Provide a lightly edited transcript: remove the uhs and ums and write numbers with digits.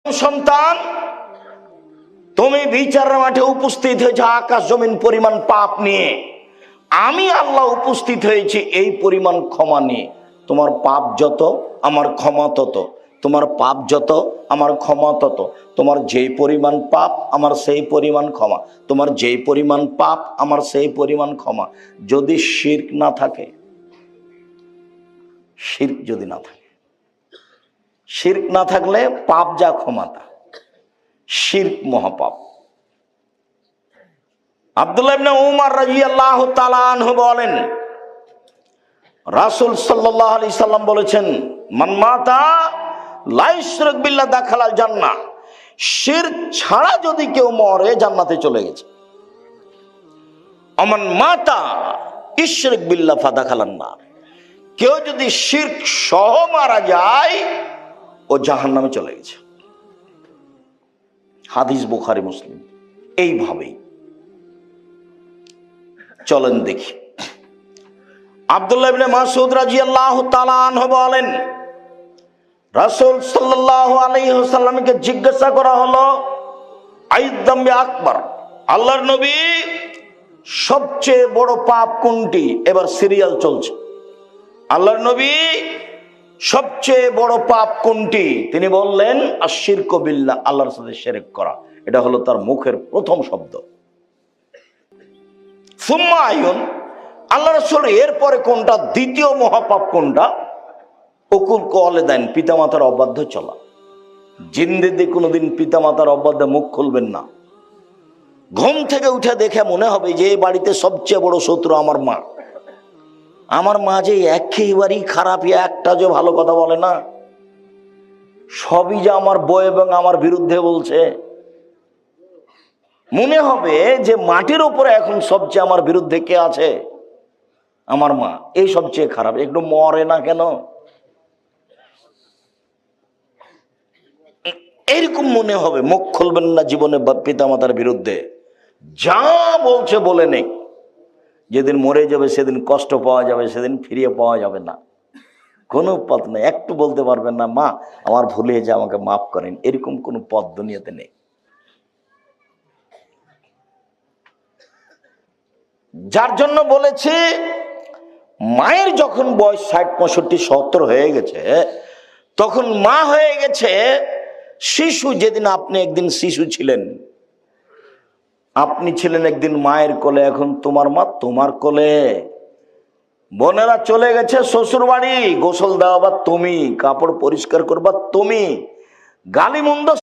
সন্তান, তুমি বিচারের মাঠে উপস্থিত হয়েছে আকাশ জমিন পরিমাণ পাপ নিয়ে, আমি আল্লাহ উপস্থিত হয়েছি এই পরিমাণ ক্ষমা নিয়ে। তোমার পাপ যত আমার ক্ষমা তত, তোমার পাপ যত আমার ক্ষমা তত, তোমার যেই পরিমাণ পাপ আমার সেই পরিমাণ ক্ষমা, তোমার যেই পরিমাণ পাপ আমার সেই পরিমাণ ক্ষমা। যদি শিরক না থাকে, শিরক যদি না থাকে, শিরক না থাকলে পাপ যা ক্ষমা তা, শিরক মহাপাপ। আব্দুল্লাহ ইবনে উমর রাদিয়াল্লাহু তাআলা আনহু বলেন, রাসূল সাল্লাল্লাহু আলাইহি সাল্লাম বলেছেন, মান মাতা লা ইশরিক বিল্লাহ দাখালাল জান্নাহ, শিরক ছাড়া যদি কেউ মরে জান্নাতে চলে গেছে। আমান মাতা ইশরিক বিল্লাহ ফাদাখালান নার, কেউ যদি শিরক সহ মারা যায় ও জাহান্নামে চলে গেছে। হাদিস বুখারী মুসলিম। এইভাবেই চলেন দেখি। আব্দুল্লাহ ইবনে মাসউদ রাদিয়াল্লাহু তাআলা আনহু বলেন, রাসূল সাল্লাল্লাহু আলাইহি ওয়াসাল্লামকে জিজ্ঞাসা করা হলো, আইযামবি আকবার, আল্লাহর নবী সবচেয়ে বড় পাপ কোনটি? এবার সিরিয়াল চলছে। আল্লাহর নবী সবচেয়ে বড় পাপ কোনটি? তিনি বললেন, আশশিরকু বিল্লাহ, আল্লাহর সাথে শিরক করা। এটা হলো তার মুখের প্রথম শব্দ। সুম্মা আইয়ুন, আল্লাহ রাসূল এরপরে কোনটা? দ্বিতীয় মহাপাপ কোনটা? উকুল ওয়ালিদাইন, পিতামাতার অবাধ্য চলা। জিন্দেগিতে কোনোদিন পিতামাতার অবাধ্যে মুখ খুলবেন না। ঘুম থেকে উঠে দেখে মনে হবে যে এই বাড়িতে সবচেয়ে বড় শত্রু আমার মা। আমার মা যে একেবারেই খারাপ, একটা যে ভালো কথা বলে না, সবই যে আমার বই এবং আমার বিরুদ্ধে বলছে। মনে হবে যে মাটির উপরে এখন সবচেয়ে আমার বিরুদ্ধে কে আছে? আমার মা। এই সবচেয়ে খারাপ, একটু মরে না কেন? এরকম মনে হবে। মুখ খুলবেন না জীবনে পিতামাতার বিরুদ্ধে, যা বলছে বলে নেই। যেদিন মরে যাবে সেদিন কষ্ট পাওয়া যাবে, সেদিন ফিরিয়ে পাওয়া যাবে না। কোনো পথ নেই। একটু বলতে পারবেন না, মা আমার ভুল হয়েছে, আমাকে মাফ করেন, এরকম কোনো পথ দুনিয়াতে নেই। যার জন্য বলেছি, মায়ের যখন বয়স 60, 65, 70 হয়ে গেছে, তখন মা হয়ে গেছে শিশু। যেদিন আপনি একদিন শিশু ছিলেন, আপনি ছিলেন একদিন মায়ের কোলে, এখন তোমার মা তোমার কোলে। বোনেরা চলে গেছে শ্বশুর বাড়ি, গোসল দেওয়া তুমি, কাপড় পরিষ্কার করবা তুমি, গালি মন্দ